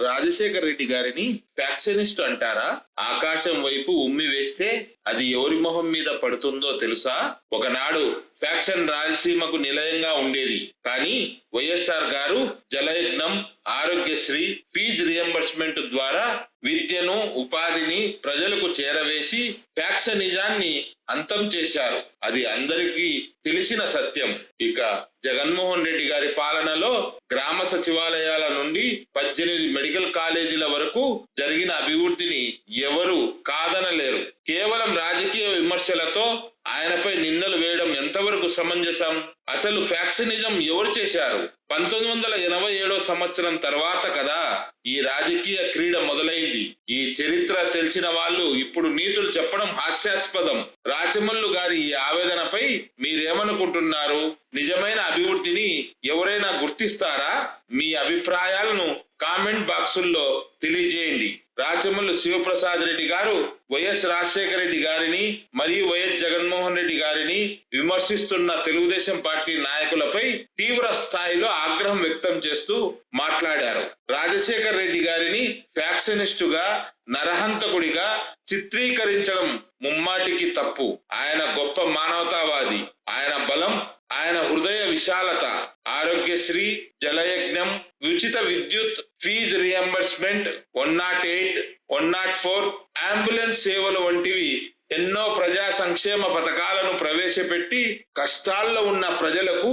రాజశేఖర్ రెడ్డి గారిని ఫ్యాక్షనిస్ట్ అంటారా? ఆకాశం వైపు ఉమ్మి వేస్తే అది ఎవరి మొహం మీద పడుతుందో తెలుసా? ఒకనాడు ఫ్యాక్షన్ రాయలసీమకు నిలయంగా ఉండేది. కానీ వైఎస్ఆర్ గారు జలయజ్ఞం, ఆరోగ్యశ్రీ, ఫీజు రియంబర్స్మెంట్ ద్వారా విద్యను, ఉపాధిని ప్రజలకు చేరవేసి ఫ్యాక్షనిజాన్ని అంతం చేశారు. అది అందరికీ తెలిసిన సత్యం. ఇక జగన్మోహన్ రెడ్డి గారి పాలనలో గ్రామ సచివాలయాల నుండి 18 మెడికల్ కాలేజీల వరకు జరిగిన అభివృద్ధిని ఎవరు కాదనలేరు. కేవలం రాజకీయ విమర్శలతో ఆయనపై నిందలు వేయడం ఎంతవరకు సమంజసం? అసలు ఫ్యాక్షనిజం ఎవరు చేశారు? 1987 సంవత్సరం తర్వాత కదా ఈ రాజకీయ క్రీడ మొదలైంది. ఈ చరిత్ర తెలిసిన వాళ్ళు ఇప్పుడు నీతులు చెప్పడం హాస్యాస్పదం. రాచమల్లు గారి ఈ ఆవేదనపై మీరేమనుకుంటున్నారు? నిజమైన అభివృద్ధిని ఎవరైనా గుర్తిస్తారా? మీ అభిప్రాయాలను కామెంట్ బాక్సుల్లో తెలియజేయండి. రాచమల్లు శివప్రసాద్ రెడ్డి గారు వైఎస్ రాజశేఖర రెడ్డి గారిని మరియు వైఎస్ జగన్మోహన్ రెడ్డి గారిని విమర్శిస్తున్న తెలుగుదేశం పార్టీ నాయకులపై తీవ్ర స్థాయిలో ఆగ్రహం వ్యక్తం చేస్తూ మాట్లాడారు. రాజశేఖర రెడ్డి గారిని ఫ్యాక్షనిస్టుగా, నరహంతకుడిగా చిత్రీకరించడం ముమ్మాటికి తప్పు. ఆయన గొప్ప మానవతావాది. ఆయన బలం, ఆయన హృదయ విశాలత, ఆరోగ్యశ్రీ, జలయజ్ఞం, ఉచిత విద్యుత్, ఫీజు రియంబర్స్మెంట్, 108, 104, అంబులెన్స్ సేవలు వంటివి ఎన్నో ప్రజా సంక్షేమ పథకాలను ప్రవేశపెట్టి కష్టాల్లో ఉన్న ప్రజలకు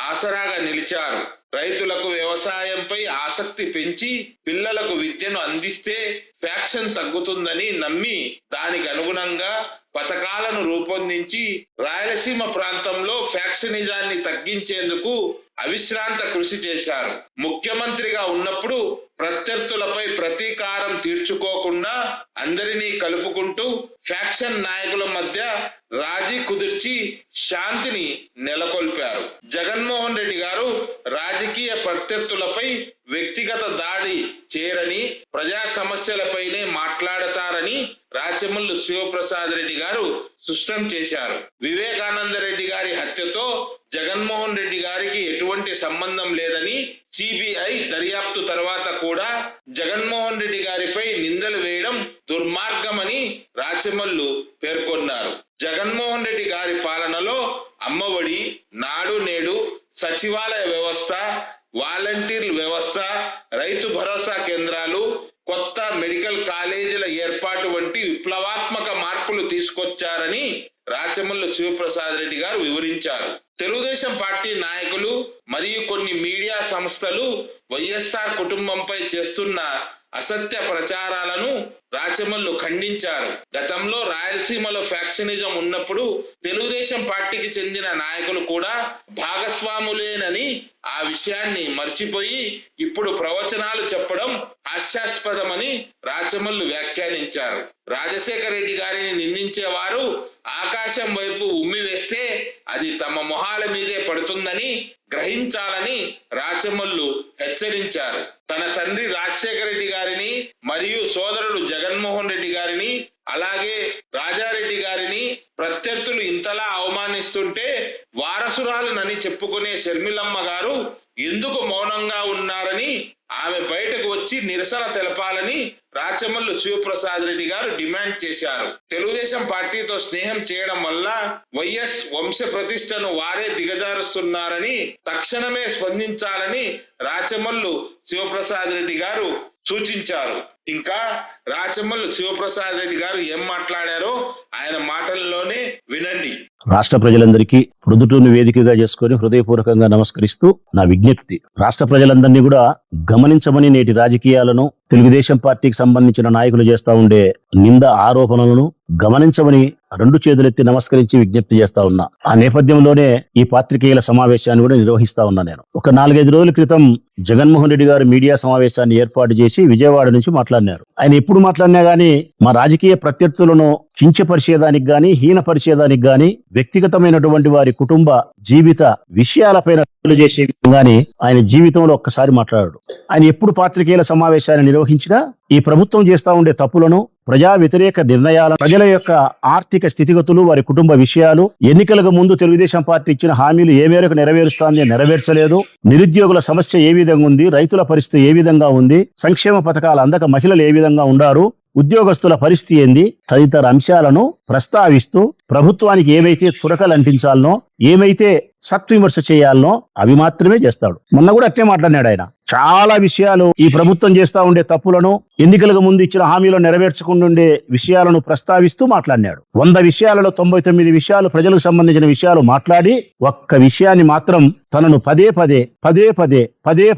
ఆసరాగా నిలిచారు. రైతులకు వ్యవసాయంపై ఆసక్తి పెంచి పిల్లలకు విద్యను అందిస్తే ఫ్యాక్షన్ తగ్గుతుందని నమ్మి దానికి అనుగుణంగా పథకాలను రూపొందించి రాయలసీమ ప్రాంతంలో ఫ్యాక్షనిజాన్ని తగ్గించేందుకు అవిశ్రాంత కృషి చేశారు. ముఖ్యమంత్రిగా ఉన్నప్పుడు ప్రత్యర్థులపై ప్రతీకారం తీర్చుకోకుండా అందరినీ కలుపుకుంటూ ఫ్యాక్షన్ నాయకుల మధ్య రాజీ కుదిర్చి శాంతిని నెలకొల్పారు. జగన్మోహన్ రెడ్డి గారు రాజకీయ ప్రత్యర్థులపై వ్యక్తిగత దాడి చేయరని, ప్రజా సమస్యలపైనే మాట్లాడతారని రాచమల్లు శివప్రసాద్ రెడ్డి గారు స్పష్టం చేశారు. వివేకానంద రెడ్డి గారి హత్యతో జగన్మోహన్ రెడ్డి గారికి ఎటువంటి సంబంధం లేదని, సిబిఐ దర్యాప్తు తర్వాత కూడా జగన్మోహన్ రెడ్డి గారిపై నిందలు వేయడం దుర్మార్గమని రాచమల్లు పేర్కొన్నారు. జగన్మోహన్ రెడ్డి గారి పాలనలో అమ్మఒడి, నాడు నేడు, సచివాలయ వ్యవస్థ, వాలంటీర్ వ్యవస్థ, రైతు భరోసా కేంద్రాలు, కొత్త మెడికల్ కాలేజీల ఏర్పాటు వంటి విప్లవాత్మక మార్పులు తీసుకొచ్చారని రాచమల్లు శివప్రసాద్ రెడ్డి గారు వివరించారు. తెలుగుదేశం పార్టీ నాయకులు మరియు కొన్ని మీడియా సంస్థలు వైఎస్ఆర్ కుటుంబంపై చేస్తున్న అసత్య ప్రచారాలను రాచమల్లు ఖండించారు. గతంలో రాయలసీమలో ఫ్యాక్షనిజం ఉన్నప్పుడు తెలుగుదేశం పార్టీకి చెందిన నాయకులు కూడా భాగస్వాములేనని, ఆ విషయాన్ని మర్చిపోయి ఇప్పుడు ప్రవచనాలు చెప్పడం హాస్యాస్పదమని రాచమల్లు వ్యాఖ్యానించారు. రాజశేఖర రెడ్డి గారిని నిందించేవారు ఆకాశం వైపు ఉమ్మి వేస్తే అది తమ మొహాల మీదే పడుతుందని గ్రహించాలని రాచమల్లు హెచ్చరించారు. తన తండ్రి రాజశేఖర రెడ్డి గారిని మరియు సోదరుడు జగన్మోహన్ రెడ్డి గారిని, అలాగే రాజారెడ్డి గారిని ప్రత్యర్థులు ఇంతలా అవమానిస్తుంటే వారసురాలునని చెప్పుకునే షర్మిలమ్మ గారు ఎందుకు మౌనంగా ఉన్నారని, ఆమె బయటకు వచ్చి నిరసన తెలపాలని రాచమల్లు శివప్రసాద్ రెడ్డి గారు డిమాండ్ చేశారు. తెలుగుదేశం పార్టీతో స్నేహం చేయడం వల్ల వైఎస్ వంశ ప్రతిష్టను వారే దిగజారుస్తున్నారని తక్షణమే స్పందించాలని రాచమల్లు శివప్రసాద్ రెడ్డి గారు సూచించారు. ఇంకా రాచమల్లు శివప్రసాద్ రెడ్డి గారు ఏం మాట్లాడారో ఆయన మాటల్లోనే వినండి. రాష్ట్ర ప్రజలందరికీ ప్రొద్దుటూరుని వేదికగా చేసుకుని హృదయపూర్వకంగా నమస్కరిస్తూ నా విజ్ఞప్తి, రాష్ట్ర ప్రజలందరినీ కూడా గమనించమని, నేటి రాజకీయాలను తెలుగుదేశం పార్టీకి సంబంధించిన నాయకులు చేస్తా ఉండే నింద ఆరోపణలను గమనించమని రెండు చేతులెత్తి నమస్కరించి విజ్ఞప్తి చేస్తా ఉన్నా. ఆ నేపథ్యంలోనే ఈ పాత్రికేయుల సమావేశాన్ని కూడా నిర్వహిస్తా ఉన్నా. నేను ఒక 4-5 రోజుల క్రితం జగన్మోహన్ రెడ్డి గారు మీడియా సమావేశాన్ని ఏర్పాటు చేసి విజయవాడ నుంచి మాట్లాడినారు. ఆయన ఎప్పుడు మాట్లాడినా గానీ మా రాజకీయ ప్రత్యర్థులను కించపరిచేదానికి గాని, హీనపరిచేదానికి గాని వ్యక్తిగతమైనటువంటి వారి కుటుంబ జీవిత విషయాలపైన చేసే విధంగానే ఆయన జీవితంలో ఒక్కసారి మాట్లాడాడు. ఆయన ఎప్పుడు పాత్రికేయుల సమావేశాన్ని నిర్వహించినా ఈ ప్రభుత్వం చేస్తా ఉండే తప్పులను, ప్రజా వ్యతిరేక నిర్ణయాలను, ప్రజల యొక్క ఆర్థిక స్థితిగతులు, వారి కుటుంబ విషయాలు, ఎన్నికలకు ముందు తెలుగుదేశం పార్టీ ఇచ్చిన హామీలు ఏ మేరకు నెరవేరుస్తోంది, నెరవేర్చలేదు, నిరుద్యోగుల సమస్య ఏ విధంగా ఉంది, రైతుల పరిస్థితి ఏ విధంగా ఉంది, సంక్షేమ పథకాలు అందక మహిళలు ఏ విధంగా ఉండారు, ఉద్యోగస్తుల పరిస్థితి ఏంది తదితర అంశాలను ప్రస్తావిస్తూ ప్రభుత్వానికి ఏవైతే చురకలు అంటించాలనో, ఏమైతే సత్విమర్శ చేయాలనో అవి మాత్రమే చేస్తాడు. మొన్న కూడా అట్లే మాట్లాడినాడు ఆయన. చాలా విషయాలు ఈ ప్రభుత్వం చేస్తా ఉండే తప్పులను, ఎన్నికలకు ముందు ఇచ్చిన హామీలు నెరవేర్చకుండా ఉండే విషయాలను ప్రస్తావిస్తూ మాట్లాడినాడు. 100 విషయాలలో 99 విషయాలు ప్రజలకు సంబంధించిన విషయాలు మాట్లాడి ఒక్క విషయాన్ని మాత్రం తనను పదే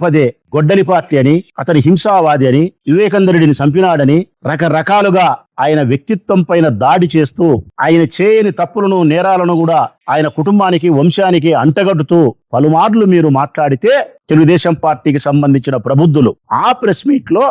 పదే గొడ్డలి పార్టీ అని, అతని హింసావాది అని, వివేకందరెడ్డిని చంపినాడని రకరకాలుగా ఆయన వ్యక్తిత్వం పైన దాడి చేస్తూ ఆయన చేయని తప్పులను, నేరాలను కూడా ఆయన కుటుంబానికి, వంశానికి అంటగట్టుతూ పలుమార్లు మీరు మాట్లాడితే తెలుగుదేశం పార్టీకి సంబంధించిన ప్రబుద్ధులు ఆ ప్రెస్ మీట్ లో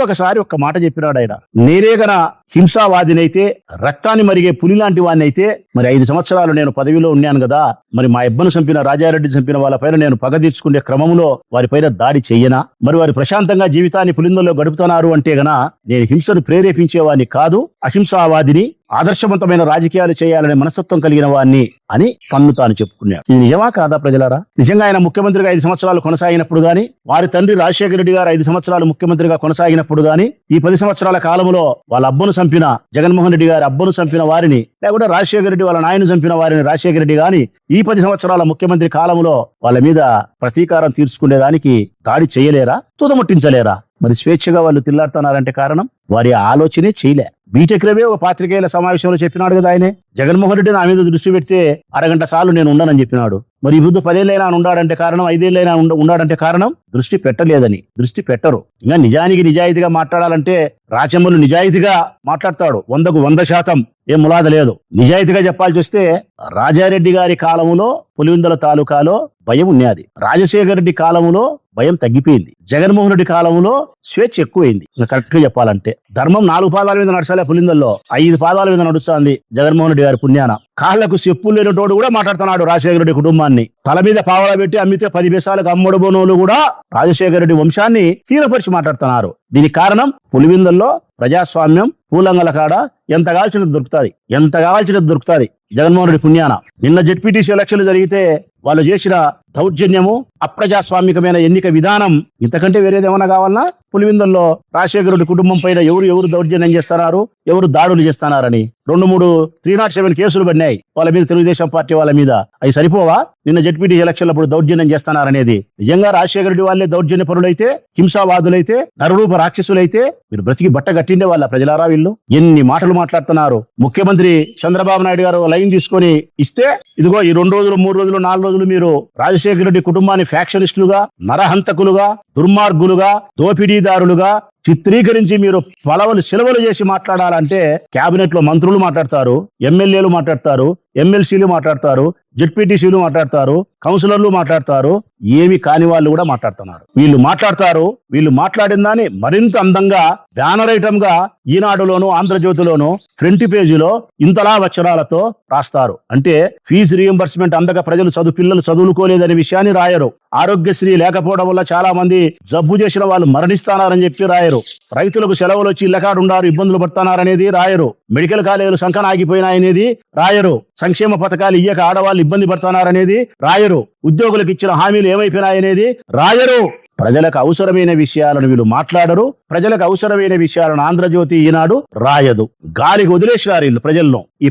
ఒకసారి ఒక్క మాట చెప్పినాడు ఆయన. నేరేగన హింసావాదినైతే, రక్తాన్ని మరిగే పులి లాంటి వాడిని అయితే మరి 5 సంవత్సరాలు నేను పదవిలో ఉన్నాను కదా, మరి మా అబ్బను చంపిన, రాజారెడ్డి చంపిన వాళ్ళపైన నేను పగ తీర్చుకునే క్రమంలో వారిపైన దాడి చెయ్యనా? మరి వారి ప్రశాంతంగా జీవితాన్ని పులిందల్లో గడుపుతున్నారు అంటే గన నేను హింసను ప్రేరేపించేవాడిని కాదు, అహింసావాదిని, ఆదర్శవంతమైన రాజకీయాలు చేయాలనే మనస్తత్వం కలిగిన వాడిని అని తన్ను తాను చెప్పుకున్నాడు. ఇది నిజమా కాదా ప్రజలారా? నిజంగా ఆయన ముఖ్యమంత్రిగా 5 సంవత్సరాలు కొనసాగినప్పుడు గాని, వారి తండ్రి రాజశేఖర రెడ్డి గారు 5 సంవత్సరాలు ముఖ్యమంత్రిగా కొనసాగినప్పుడు గాని, ఈ 10 సంవత్సరాల కాలంలో వాళ్ళ అబ్బను చంపిన, జగన్మోహన్ రెడ్డి గారి అబ్బను చంపిన వారిని, లేకుంటే రాజశేఖర రెడ్డి వాళ్ళ నాయను చంపిన వారిని రాజశేఖర రెడ్డి గాని ఈ 10 సంవత్సరాల ముఖ్యమంత్రి కాలంలో వాళ్ళ మీద ప్రతీకారం తీర్చుకునేదానికి దాడి చేయలేరా? తుదముట్టించలేరా? మరి స్వేచ్ఛగా వాళ్ళు తిల్లాడుతున్నారంటే కారణం వారి ఆలోచనే చేయలే. బీటెక్ రవే ఒక పాత్రికేయుల సమావేశంలో చెప్పినాడు కదా ఆయనే, జగన్మోహన్ రెడ్డి నా మీద దృష్టి పెడితే అరగంట సార్లు నేను ఉండనని చెప్పినాడు. మరి ఈ బుద్ధు 10 ఏళ్ళైనా ఉండాడంటే కారణం, 5 ఏళ్ళైనా ఉండాడంటే కారణం దృష్టి పెట్టలేదని. దృష్టి పెట్టరు. ఇంకా నిజానికి నిజాయితీగా మాట్లాడాలంటే రాచమ్మలు నిజాయితీగా మాట్లాడతాడు, 100కు 100% ఏం ములాద లేదు. నిజాయితీగా చెప్పాల్సి వస్తే రాజారెడ్డి గారి కాలంలో పులివెందుల తాలూకాలో భయం ఉన్నది, రాజశేఖర రెడ్డి కాలంలో భయం తగ్గిపోయింది, జగన్మోహన్ రెడ్డి కాలంలో స్వేచ్ఛ ఎక్కువైంది. కరెక్ట్ గా చెప్పాలంటే ధర్మం 4 పాదాల మీద నడచాలే, పులిందల్లో 5 పాదాల మీద నడుస్తుంది జగన్మోహన్ రెడ్డి గారి పుణ్యాన. కాళ్లకు చెప్పులు లేనిటోడు కూడా మాట్లాడుతున్నాడు రాజశేఖర రెడ్డి కుటుంబాన్ని. తల మీద పావలా పెట్టి అమ్మితే 10 పైసలకు అమ్ముడుబోనోళ్ళు కూడా రాజశేఖర రెడ్డి వంశాన్ని హీనపరిచి మాట్లాడుతున్నారు. దీనికి కారణం పులివిందల్లో ప్రజాస్వామ్యం పూలంగల కాడ ఎంత కావాల్సినది దొరుకుతుంది జగన్మోహన్ రెడ్డి పుణ్యాన. నిన్న జెడ్పీటీసీ ఎలక్షన్లు జరిగితే వాళ్ళు చేసిన దౌర్జన్యము, అప్రజాస్వామికమైన ఎన్నిక విధానం ఇంతకంటే వేరేదేమన్నా కావాలన్నా? పులివిందల్లో రాజశేఖర రెడ్డి కుటుంబం పైన ఎవరు దౌర్జన్యం చేస్తున్నారు, ఎవరు దాడులు చేస్తున్నారని 2-3 307 కేసులు పడినాయి వాళ్ళ మీద, తెలుగుదేశం పార్టీ వాళ్ళ మీద. అవి సరిపోవా? నిన్న జెడ్పీటీ ఎలక్షన్లప్పుడు దౌర్జన్యం చేస్తున్నారనేది. నిజంగా రాజశేఖర రెడ్డి వాళ్ళే దౌర్జన్య పరులైతే, హింసావాదులైతే, నరరూప రాక్షసులైతే మీరు బ్రతికి బట్ట గట్టిండే వాళ్ళ ప్రజలారా వీళ్ళు? ఎన్ని మాటలు మాట్లాడుతున్నారు. ముఖ్యమంత్రి చంద్రబాబు నాయుడు గారు లైన్ తీసుకొని ఇస్తే ఇదిగో ఈ 2 రోజులు 3 రోజులు 4 రోజులు మీరు రాజశేఖర రెడ్డి కుటుంబాన్ని ఫ్యాక్షనిస్టులుగా, నరహంతకులుగా, దుర్మార్గులుగా, దోపిడీదారులుగా చిత్రీకరించి మీరు సెలవులు చేసి మాట్లాడాలంటే కేబినెట్ లో మంత్రులు మాట్లాడతారు, ఎమ్మెల్యేలు మాట్లాడతారు, ఎమ్మెల్సీలు మాట్లాడతారు, జెడ్పీటీసీలు మాట్లాడతారు, కౌన్సిలర్లు మాట్లాడతారు, ఏమి కాని వాళ్ళు కూడా మాట్లాడుతున్నారు. వీళ్ళు మాట్లాడిన దాన్ని మరింత అందంగా బ్యానర్ ఐటమ్ గా ఈనాడులోను, ఆంధ్రజ్యోతిలోను ఫ్రంట్ పేజీలో ఇంతలా అక్షరాలతో రాస్తారు. అంటే ఫీజు రీయింబర్స్మెంట్ అందక పిల్లలు చదువుకోలేదనే విషయాన్ని రాయరు. ఆరోగ్యశ్రీ లేకపోవడం వల్ల చాలా మంది జబ్బు చేసిన వాళ్ళు మరణిస్తున్నారని చెప్పి రాయరు. రైతులకు సెలవులు వచ్చి ఇళ్ళకాడు ఉండారు, ఇబ్బందులు పడుతున్నారనేది రాయరు. మెడికల్ కాలేజీలు సంకన ఆగిపోయినాయనేది రాయరు. సంక్షేమ పథకాలు ఇయ్యక ఆడవాళ్ళు ఇబ్బంది పడుతున్నారనేది రాయరు. ఉద్యోగులకు ఇచ్చిన హామీలు ఏమైపోయినాయనేది రాయరు. ప్రజలకు అవసరమైన విషయాలను వీళ్ళు మాట్లాడరు. ప్రజలకు అవసరమైన విషయాలను ఆంధ్రజ్యోతి, ఈనాడు రాయదు. గాలికి వదిలేసినారు వీళ్ళు ప్రజలను. ఈ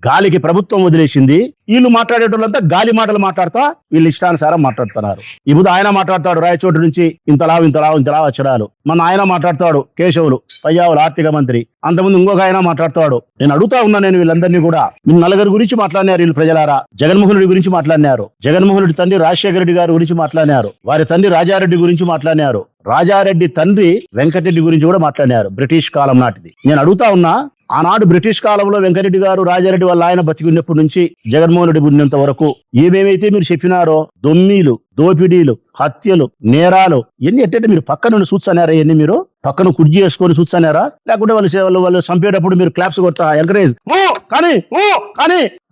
గాలికి ప్రభుత్వం వదిలేసింది. వీళ్ళు మాట్లాడేటోళ్ళంతా గాలి మాటలు మాట్లాడతా వీళ్ళు ఇష్టానుసారం మాట్లాడుతున్నారు. ఇప్పుడు ఆయన మాట్లాడతాడు రాయచోటు నుంచి ఇంతలా వచ్చడాలు. మన ఆయన మాట్లాడతాడు కేశవులు, పయ్యావులు ఆర్థిక మంత్రి. అంతకుముందు ఇంకొక ఆయన మాట్లాడతాడు. నేను అడుగుతా ఉన్నా, నేను వీళ్ళందరినీ కూడా, మీరు 4 గురించి మాట్లాడినారు వీళ్ళు ప్రజలారా. జగన్మోహన్ రెడ్డి గురించి మాట్లాడినారు, జగన్మోహన్ రెడ్డి తండ్రి రాజశేఖర రెడ్డి గారి గురించి మాట్లాడినారు, వారి తండ్రి రాజారెడ్డి గురించి మాట్లాడినారు, రాజారెడ్డి తండ్రి వెంకటరెడ్డి గురించి కూడా మాట్లాడినారు, బ్రిటిష్ కాలం నాటిది. నేను అడుగుతా ఉన్నా, ఆనాడు బ్రిటిష్ కాలంలో వెంకటరెడ్డి గారు, రాజారెడ్డి వాళ్ళ ఆయన బతికినప్పటి నుంచి జగన్మోహన్ రెడ్డి ఉన్నంత వరకు ఏమేమైతే మీరు చెప్పినారో దోపిడీలు, హత్యలు, నేరాలు ఎన్ని ఎట్టంటే మీరు పక్క నుండి చూస్తున్నారా? ఎన్ని మీరు పక్కన కుర్జీ వేసుకొని చూస్తున్నారా? లేకుంటే వాళ్ళు చంపేటప్పుడు మీరు క్లాప్స్ కొడతా ఎంకరేజ్ కానీ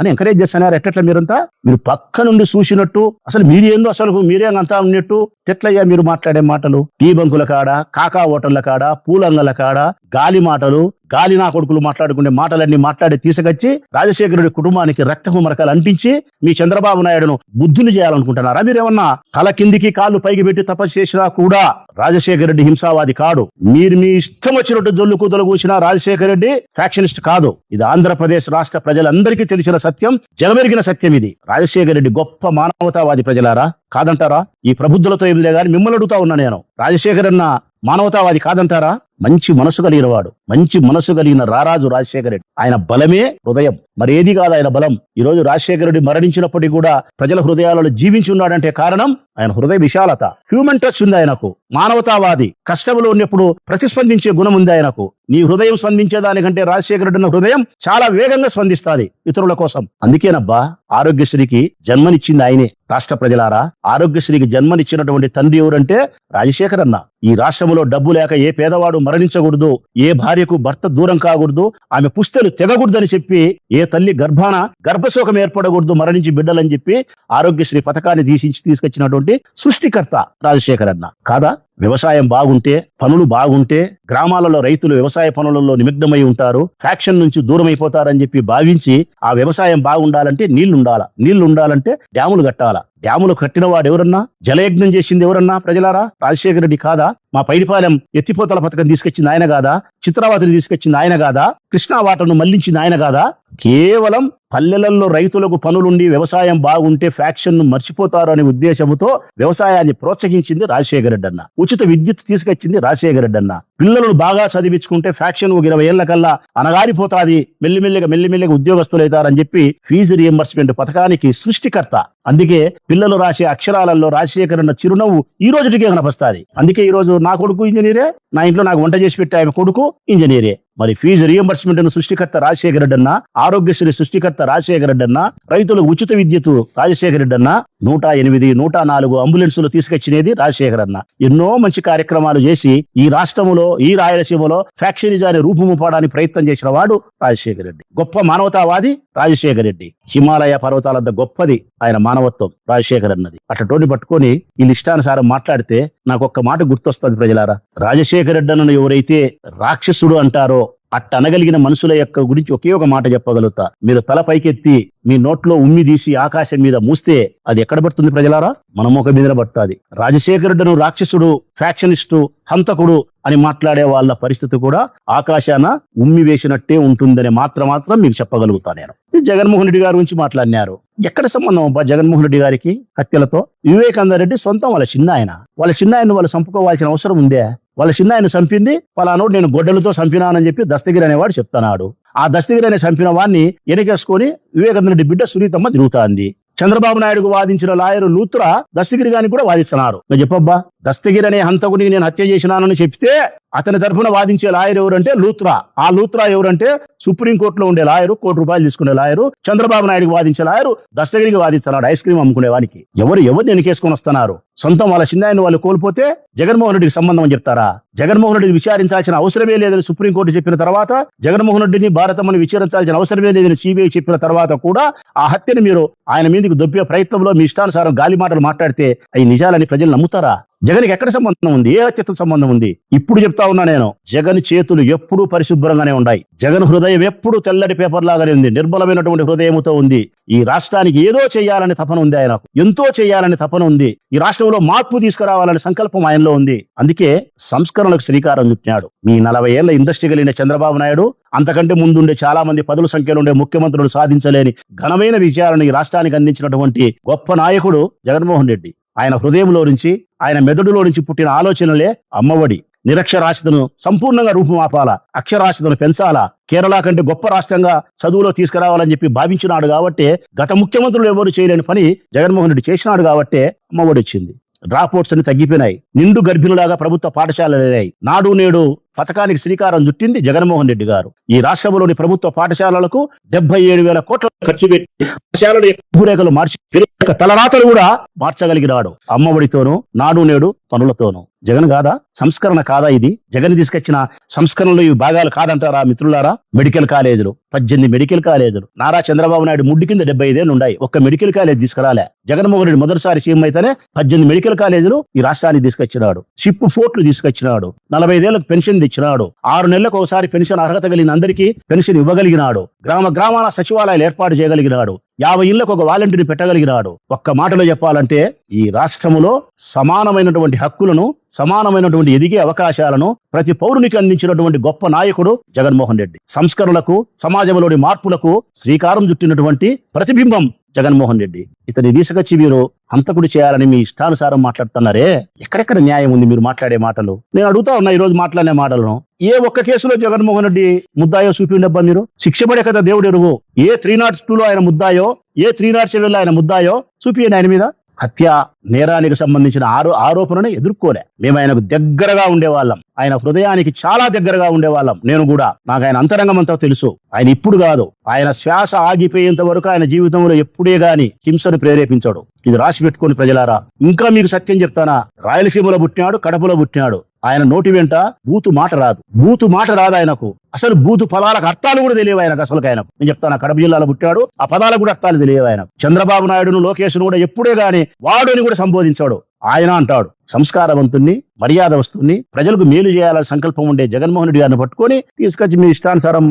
అని ఎంకరేజ్ చేస్తున్నారా? ఎట్లా మీరంతా మీరు పక్క నుండి చూసినట్టు అసలు మీరేందో అసలు మీరేంతా ఉన్నట్టు ఎట్లయ్యా మీరు మాట్లాడే మాటలు? టీ బంకుల కాడ, కాకా హోటళ్ల కాడ, పూలంగల కాడ గాలి మాటలు, గాలి నా కొడుకులు మాట్లాడుకునే మాటలన్నీ మాట్లాడి తీసుకొచ్చి రాజశేఖరుడి కుటుంబానికి రక్తపు మరకలు అంటించి మీ చంద్రబాబు నాయుడును బుద్ధుని చేయాలనుకుంటున్నారా? మీరేమన్నా తల కిందికి కాళ్ళు పైకి పెట్టి తపస్సు చేసినా కూడా రాజశేఖర రెడ్డి హింసావాది కాడు. మీరు మీ ఇష్టం వచ్చినట్టు జొల్లు కూతలు కూసిన రాజశేఖర రెడ్డి ఫ్యాక్షనిస్ట్ కాదు. ఇది ఆంధ్రప్రదేశ్ రాష్ట్ర ప్రజలందరికీ తెలిసిన సత్యం, జగమెరిగిన సత్యం ఇది. రాజశేఖర రెడ్డి గొప్ప మానవతావాది ప్రజలారా, కాదంటారా? ఈ ప్రబుద్ధులతో ఏం లే గాని మిమ్మల్ని అడుగుతా ఉన్నా నేను, రాజశేఖరన్న మానవతావాది కాదంటారా? మంచి మనసు కలిగిన వాడు, మంచి మనసు కలిగిన రారాజు రాజశేఖర రెడ్డి. ఆయన బలమే హృదయం, మరి ఏది కాదు ఆయన బలం. ఈ రోజు రాజశేఖర రెడ్డి మరణించినప్పటికీ కూడా ప్రజల హృదయాలలో జీవించి ఉన్నాడంటే కారణం ఆయన హృదయ విశాలత, హ్యూమన్ టచ్ ఉంది ఆయనకు. మానవతావాది, కష్టంలో ఉన్నప్పుడు ప్రతిస్పందించే గుణం ఉంది ఆయనకు. నీ హృదయం స్పందించేదానికంటే రాజశేఖర రెడ్డి హృదయం చాలా వేగంగా స్పందిస్తాది ఇతరుల కోసం. అందుకేనబ్బా ఆరోగ్యశ్రీకి జన్మనిచ్చింది ఆయనే. రాష్ట్ర ప్రజలారా, ఆరోగ్యశ్రీకి జన్మనిచ్చినటువంటి తండ్రి ఎవరంటే రాజశేఖర్ అన్న. ఈ రాష్ట్రంలో డబ్బు లేక ఏ పేదవాడు మరణించకూడదు, ఏ భార్యకు భర్త దూరం కాకూడదు, ఆమె పుస్తలు తెగకూడదని చెప్పి, ఏ తల్లి గర్భాన గర్భశోకం ఏర్పడకూడదు మరణించి బిడ్డలని చెప్పి ఆరోగ్యశ్రీ పథకాన్ని తీసుకొచ్చినటువంటి సృష్టికర్త రాజశేఖర్ అన్న కాదా? వ్యవసాయం బాగుంటే, పనులు బాగుంటే గ్రామాలలో రైతులు వ్యవసాయ పనులలో నిమగ్నమై ఉంటారు, ఫ్యాక్షన్ నుంచి దూరం అయిపోతారని చెప్పి భావించి ఆ వ్యవసాయం బాగుండాలంటే నీళ్లు ఉండాలంటే డ్యాములు కట్టాలా. డ్యాములు కట్టిన వాడు ఎవరన్నా, జలయజ్ఞం చేసింది ఎవరన్నా ప్రజలారా? రాజశేఖర రెడ్డి కాదా? మా పైడిపాలెం ఎత్తిపోతల పథకం తీసుకొచ్చింది ఆయన కాదా? చిత్రావతిని తీసుకొచ్చింది ఆయన కాదా? కృష్ణా వాటర్ను మళ్లించింది ఆయన కాదా? కేవలం పల్లెలలో రైతులకు పనులుండి వ్యవసాయం బాగుంటే ఫ్యాక్షన్ ను మర్చిపోతారు అనే ఉద్దేశంతో వ్యవసాయాన్ని ప్రోత్సహించింది రాజశేఖర రెడ్డి అన్న. ఉచిత విద్యుత్ తీసుకొచ్చింది రాజశేఖర రెడ్డి అన్న. పిల్లలను బాగా చదివించుకుంటే ఫ్యాక్షన్ 20 ఏళ్ల కల్లా అనగారిపోతాది, మెల్లిమెల్లిగా ఉద్యోగస్తులు అవుతారని చెప్పి ఫీజు రియంబర్స్మెంట్ పథకానికి సృష్టికర్త. అందుకే పిల్లలు రాసే అక్షరాలలో రాజశేఖర అన్న చిరునవ్వు ఈ రోజుకే కనపస్తాది. అందుకే ఈ రోజు నా కొడుకు ఇంజనీరే, నా ఇంట్లో నాకు వంట చేసి పెట్టే ఆయన కొడుకు ఇంజనీరే. మరి ఫీజు రియంబర్స్మెంట్ సృష్టికర్త రాజశేఖర రెడ్డి అన్న, ఆరోగ్యశ్రీ సృష్టికర్త రాజశేఖర రెడ్డి అన్న, రైతులకు ఉచిత విద్యుత్ రాజశేఖర రెడ్డి అన్న, 108, 104 అంబులెన్సులు తీసుకొచ్చినది రాజశేఖర అన్న. ఎన్నో మంచి కార్యక్రమాలు చేసి ఈ రాష్ట్రంలో, ఈ రాయలసీమలో ఫ్యాక్షనిజాన్ని రూపుముపడానికి ప్రయత్నం చేసిన వాడు రాజశేఖర రెడ్డి. గొప్ప మానవతావాది రాజశేఖర రెడ్డి. హిమాలయ పర్వతాలంత గొప్పది ఆయన మానవత్వం రాజశేఖర్ అన్నది. అట్లా పట్టుకొని ఈ ఇష్టానుసారం మాట్లాడితే నాకు ఒక్క మాట గుర్తొస్తుంది ప్రజలారా. రాజశేఖర రెడ్డి అన్నను ఎవరైతే రాక్షసుడు అంటారో అట్ట అనగలిగిన మనుషుల యొక్క గురించి ఒకే ఒక మాట చెప్పగలుగుతా. మీరు తల పైకెత్తి మీ నోట్లో ఉమ్మి తీసి ఆకాశం మీద మూస్తే అది ఎక్కడ పడుతుంది ప్రజలారా? మన ముఖం మీద పడుతుంది. రాజశేఖర రెడ్డిను రాక్షసుడు, ఫ్యాక్షనిస్టు, హంతకుడు అని మాట్లాడే వాళ్ళ పరిస్థితి కూడా ఆకాశాన ఉమ్మి వేసినట్టే ఉంటుందని మాత్రం మీకు చెప్పగలుగుతా నేను. జగన్మోహన్ రెడ్డి గారి గురించి మాట్లాడినారు. ఎక్కడ సంబంధం అబ్బా జగన్మోహన్ రెడ్డి గారికి హత్యలతో? వివేకానంద రెడ్డి సొంతం వాళ్ళ చిన్నాయన. వాళ్ళ చిన్నాయన వాళ్ళు చంపుకోవాల్సిన అవసరం ఉందే? వాళ్ళ చిన్నాయన చంపింది పలానోడు నేను గొడ్డలతో చంపినానని చెప్పి దస్తగిరి అనేవాడు చెప్తున్నాడు. ఆ దస్తగిరి అనే చంపిన వాడిని వెనకేసుకొని వివేకానంద రెడ్డి బిడ్డ సునీతమ్మ తిరుగుతాంది. చంద్రబాబు నాయుడుకు వాదించిన లాయరు లూత్రా దస్తగిరి గారిని కూడా వాదిస్తున్నారు. చెప్పబ్బా, దస్తగిరి అనే హంతకుడిని నేను హత్య చేసినానని చెప్తే అతని తరఫున వాదించే లాయర్ ఎవరంటే లూత్రా. ఆ లూత్రా ఎవరంటే సుప్రీంకోర్టులో ఉండే లాయరు, ₹1 కోటి తీసుకునే లాయరు, చంద్రబాబు నాయుడుకి వాదించే లాయరు దస్తగిరికి వాదిస్తున్నాడు. ఐస్ క్రీమ్ అమ్ముకునే వానికి ఎవరు వెనకేసుకొని వస్తున్నారు? సొంతం వాళ్ళ చిన్నాయన వాళ్ళు కోల్పోతే జగన్మోహన్ రెడ్డికి సంబంధం అని చెప్తారా? జగన్మోహన్ రెడ్డిని విచారించాల్సిన అవసరమే లేదని సుప్రీంకోర్టు చెప్పిన తర్వాత, జగన్మోహన్ రెడ్డిని భారతమ్మని విచారించాల్సిన అవసరమే లేదని సిబిఐ చెప్పిన తర్వాత కూడా ఆ హత్యను మీరు ఆయన మీదకి దొబ్బే ప్రయత్నంలో మీ ఇష్టానుసారం గాలి మాటలు మాట్లాడితే అవి నిజాలని ప్రజలు నమ్ముతారా? జగన్కి ఎక్కడ సంబంధం ఉంది? ఏ హత్యతో సంబంధం ఉంది? ఇప్పుడు చెప్తా ఉన్నా నేను, జగన్ చేతులు ఎప్పుడూ పరిశుభ్రంగానే ఉన్నాయి. జగన్ హృదయం ఎప్పుడూ తెల్లటి పేపర్ లాగానే ఉంది, నిర్మలమైనటువంటి హృదయంతో ఉంది. ఈ రాష్ట్రానికి ఏదో చేయాలని తపన ఉంది ఆయనకు, ఎంతో చేయాలని తపన ఉంది. ఈ రాష్ట్రంలో మార్పు తీసుకురావాలనే సంకల్పం ఆయనలో ఉంది. అందుకే సంస్కరణలకు శ్రీకారం చుట్టినాడు. మీ 40 ఏళ్ల ఇండస్ట్రీ కలిగిన చంద్రబాబు నాయుడు, అంతకంటే ముందుండే చాలా మంది పదుల సంఖ్యలో ఉండే ముఖ్యమంత్రులు సాధించలేని ఘనమైన విజయాలను ఈ రాష్ట్రానికి అందించినటువంటి గొప్ప నాయకుడు జగన్మోహన్ రెడ్డి. ఆయన హృదయంలో నుంచి, ఆయన మెదడులో నుంచి పుట్టిన ఆలోచనలే అమ్మఒడి, నిరక్షరాస్యతను సంపూర్ణంగా రూపుమాపాలా, అక్షరాస్యతను పెంచాలా, కేరళ కంటే గొప్ప రాష్ట్రంగా చదువులో తీసుకురావాలని చెప్పి భావించినాడు. కాబట్టి గత ముఖ్యమంత్రులు ఎవరు చేయలేని పని జగన్మోహన్ రెడ్డి చేసినాడు. కాబట్టి అమ్మఒడి వచ్చింది. డ్రాప్అవుట్స్ అని తగ్గిపోయినాయి. నిండు గర్భిణులాగా ప్రభుత్వ పాఠశాలలయ్యాయి. నాడు నేడు పథకానికి శ్రీకారం చుట్టింది జగన్మోహన్ రెడ్డి గారు. ఈ రాష్ట్రంలోని ప్రభుత్వ పాఠశాలలకు 77,000 కోట్ల ఖర్చు పెట్టి పాఠశాలలు రూపురేఖలు మార్చి ఇక తలరాతలు కూడా మార్చగలిగినాడు. అమ్మఒడితోనూ నాడు నేడు పనులతోనూ. జగన్ కాదా? సంస్కరణ కాదా ఇది? జగన్ తీసుకొచ్చిన సంస్కరణలు ఈ భాగాలు కాదంటారా మిత్రులారా? మెడికల్ కాలేజీలు 18 మెడికల్ కాలేజీలు. నారా చంద్రబాబు నాయుడు ముడ్డి కింద 75 ఏళ్ళు ఉన్నాయి, ఒక్క మెడికల్ కాలేజ్ తీసుకురాలే. జగన్మోహన్ రెడ్డి మొదటిసారి సీఎం అయితేనే 18 మెడికల్ కాలేజీలు ఈ రాష్ట్రానికి తీసుకొచ్చినాడు. షిప్ ఫోర్ట్లు తీసుకొచ్చినాడు. 45 ఏళ్లకు పెన్షన్ తెచ్చినాడు. 6 నెలలకు ఒకసారి పెన్షన్ అర్హత కలిగిన అందరికీ పెన్షన్ ఇవ్వగలిగినాడు. గ్రామాల సచివాలయాలు ఏర్పాటు చేయగలిగినాడు. 50 ఇళ్లకు ఒక వాలంటీర్ని పెట్టగలిగినాడు. ఒక్క మాటలో చెప్పాలంటే ఈ రాష్ట్రములో సమానమైనటువంటి హక్కులను, సమానమైనటువంటి ఎదిగే అవకాశాలను ప్రతి పౌరునికి అందించినటువంటి గొప్ప నాయకుడు జగన్మోహన్ రెడ్డి. సంస్కరణలకు, సమాజంలోని మార్పులకు శ్రీకారం చుట్టినటువంటి ప్రతిబింబం జగన్మోహన్ రెడ్డి. ఇతని తీసుకొచ్చి మీరు హంతకుడు చేయాలని మీ ఇష్టానుసారం మాట్లాడుతున్నారే, ఎక్కడెక్కడ న్యాయం ఉంది మీరు మాట్లాడే మాటలు? నేను అడుగుతా ఉన్నా ఈ రోజు మాట్లాడే మాటలను. ఏ ఒక్క కేసులో జగన్మోహన్ రెడ్డి ముద్దాయో చూపిండబ్బా మీరు? శిక్ష పడే కదా దేవుడు ఎరుగు. ఏ 302లో ఆయన ముద్దాయో, ఏ 307లో ఆయన ముద్దాయో చూపియండి. ఆయన మీద హత్య నేరానికి సంబంధించిన ఆరోపణను ఎదుర్కోలే. మేము ఆయనకు దగ్గరగా ఉండేవాళ్ళం, ఆయన హృదయానికి చాలా దగ్గరగా ఉండేవాళ్ళం. నేను కూడా, నాకు ఆయన అంతరంగం అంతా తెలుసు. ఆయన ఇప్పుడు కాదు, ఆయన శ్వాస ఆగిపోయేంత వరకు ఆయన జీవితంలో ఎప్పుడే గాని హింసను ప్రేరేపించాడు. ఇది రాసి పెట్టుకోండి ప్రజలారా. ఇంకా మీకు సత్యం చెప్తానా, రాయలసీమలో పుట్టినాడు, కడపలో పుట్టినాడు. ఆయన నోటి వెంట బూతు మాట రాదు ఆయనకు. అసలు బూతు పదాలకు అర్థాలు కూడా తెలియవు ఆయనకు. అసలు ఆయనకు నేను చెప్తాను, కడప జిల్లాలో పుట్టాడు, ఆ పదాలకు కూడా అర్థాలు తెలియవు ఆయనకు. చంద్రబాబు నాయుడును, లోకేష్ను కూడా ఎప్పుడే గాని వాడు అని కూడా సంబోధించాడు. ఆయన అంటాడు సంస్కారవంతుణ్ణి, మర్యాదవస్తుని, ప్రజలకు మేలు చేయాలని సంకల్పం ఉండే జగన్మోహన్ రెడ్డి గారిని పట్టుకొని తీసుకొచ్చి మీ ఇష్టానుసారం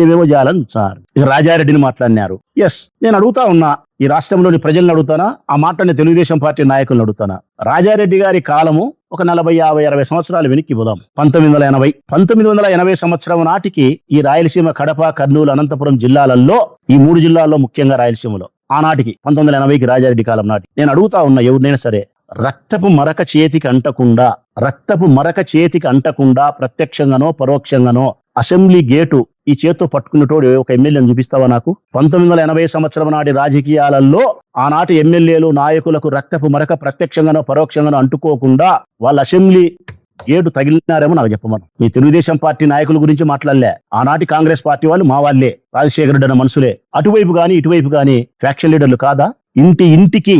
ఏమేమో చేయాలని సార్. ఇక రాజారెడ్డిని మాట్లాడినారు. నేను అడుగుతా ఉన్నా, ఈ రాష్ట్రంలోని ప్రజలను అడుగుతానా, ఆ మాటని తెలుగుదేశం పార్టీ నాయకులను అడుగుతానా? రాజారెడ్డి గారి కాలము ఒక 40, 50, 60 సంవత్సరాలు వెనక్కి పోదాం. 1980 సంవత్సరం నాటికి ఈ రాయలసీమ, కడప, కర్నూలు, అనంతపురం జిల్లాలలో, ఈ 3 జిల్లాల్లో ముఖ్యంగా రాయలసీమలో ఆనాటికి 1980కి రాజారెడ్డి కాలం నాటి నేను అడుగుతా ఉన్నా, ఎవరినైనా సరే రక్తపు మరక చేతికి అంటకుండా ప్రత్యక్షంగానో పరోక్షంగానో అసెంబ్లీ గేటు ఈ చేత్తో పట్టుకున్నటోడు ఒక ఎమ్మెల్యేని చూపిస్తావా నాకు? 1980 సంవత్సరం నాటి రాజకీయాలలో ఆనాటి ఎమ్మెల్యేలు, నాయకులకు రక్తపు మరక ప్రత్యక్షంగానో పరోక్షంగానో అంటుకోకుండా వాళ్ళ అసెంబ్లీ గేటు తగిలినారేమో నాకు చెప్పమను. మీ తెలుగుదేశం పార్టీ నాయకుల గురించి మాట్లాడలే. ఆనాటి కాంగ్రెస్ పార్టీ వాళ్ళు మా వాళ్ళే, రాజశేఖర రెడ్డి అన్న మనుషులే. అటువైపు గాని ఇటువైపు గాని ఫ్యాక్షన్ లీడర్లు కాదా? ఇంటికి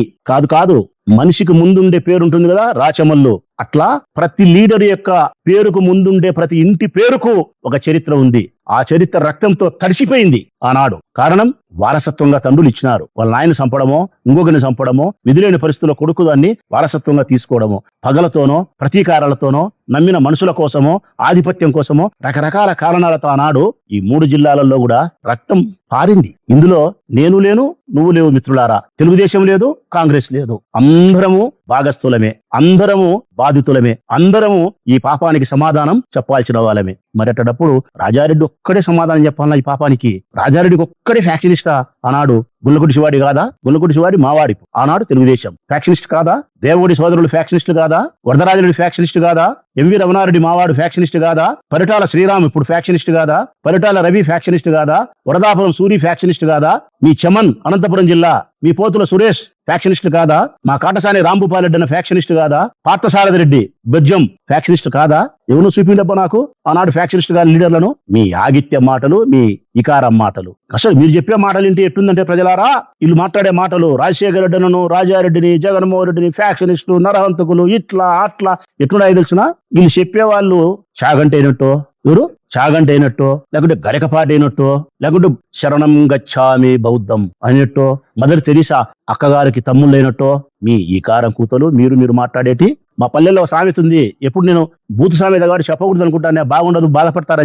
కాదు మనిషికి ముందుండే పేరు ఉంటుంది కదా, రాచమల్లు. అట్లా ప్రతి లీడర్ యొక్క పేరుకు ముందుండే ప్రతి ఇంటి పేరుకు ఒక చరిత్ర ఉంది. ఆ చరిత్ర రక్తంతో తడిసిపోయింది ఆనాడు. కారణం, వారసత్వంగా తండ్రులు ఇచ్చినారు. వాళ్ళ నాయన చంపడమో, ఇంకొకరిని చంపడమో, విధులేని పరిస్థితుల్లో కొడుకు దాన్ని వారసత్వంగా తీసుకోవడమో, పగలతోనో, ప్రతీకారాలతోనో, నమ్మిన మనుషుల కోసమో, ఆధిపత్యం కోసమో, రకరకాల కారణాలతో ఆనాడు ఈ 3 జిల్లాలలో కూడా రక్తం పారింది. ఇందులో నేను లేను, నువ్వు లేవు మిత్రులారా. తెలుగుదేశం లేదు, కాంగ్రెస్ లేదు. అందరము భాగస్థులమే, అందరము బాధితులమే, అందరము ఈ పాపానికి సమాధానం చెప్పాల్సిన వాళ్ళమే. మరి అట్టేటప్పుడు రాజారెడ్డి ఒక్కడే సమాధానం చెప్పాలన్నా ఈ పాపానికి? రాజారెడ్డికి ఒక్కడే ఫ్యాక్షనిస్టా? ఆనాడు గుల్లకుడి శివాడి కాదా? గుల్లకుడి శివాడి మావాడి, ఆనాడు తెలుగుదేశం ఫ్యాక్షనిస్ట్ కాదా? దేవగుడి సోదరులు ఫ్యాక్షనిస్ట్ కాదా? వరదరాజరెడ్డి ఫ్యాక్షనిస్ట్ కాదా? ఎంవి రమణారెడ్డి మావాడు ఫ్యాక్షనిస్ట్ కాదా? పరిటాల శ్రీరామ్ ఇప్పుడు ఫ్యాక్షనిస్ట్ కాదా? పరిటాల రవి ఫ్యాక్షనిస్ట్ కాదా? వరదాపురం సూరి ఫ్యాక్షనిస్ట్ కాదా? మీ చమన్ అనంతపురం జిల్లా, మీ పోతుల సురేష్ ఫ్యాక్షనిస్ట్ కాదా? మా కాటసాని రాంభూపాలరెడ్డి అన్న ఫ్యాక్షనిస్ట్ కాదా? పార్థసారథి రెడ్డి బెజ్జం ఫ్యాక్షనిస్ట్ కాదా? ఎవరు చూపిండబ్బా నాకు ఆనాడు ఫ్యాక్షనిస్ట్ గారి లీడర్లను? మీ ఆగిత్య మాటలు, మీ ఇకారం మాటలు. అసలు మీరు చెప్పే మాటలు ఏంటి ఎట్లుందంటే ప్రజలారా, వీళ్ళు మాట్లాడే మాటలు రాజశేఖర రెడ్డిను, రాజారెడ్డిని, జగన్మోహన్ రెడ్డిని ఫ్యాక్షనిస్టులు, నరహంతకులు, ఇట్లా అట్లా ఎట్లున్నాయి తెలుసునా? వీళ్ళు చెప్పేవాళ్ళు చాగంటే అయినట్టు, ఎవరు చాగంటే అయినట్టు, లేకుంటే గరికపాటి అయినట్టు, లేకుంటే శరణం గచ్చామి బౌద్ధం అయినట్టు, మదర్ తెరీసా అక్కగారికి తమ్ముళ్ళైనట్టు మీ ఈ కారం కూతలు మీరు మాట్లాడేటి. మా పల్లెల్లో సామెత ఉంది, ఎప్పుడు నేను బూతు సామెత కాబట్టి చెప్పకూడదు అనుకుంటానే, బాగుండదు, బాధపడతారని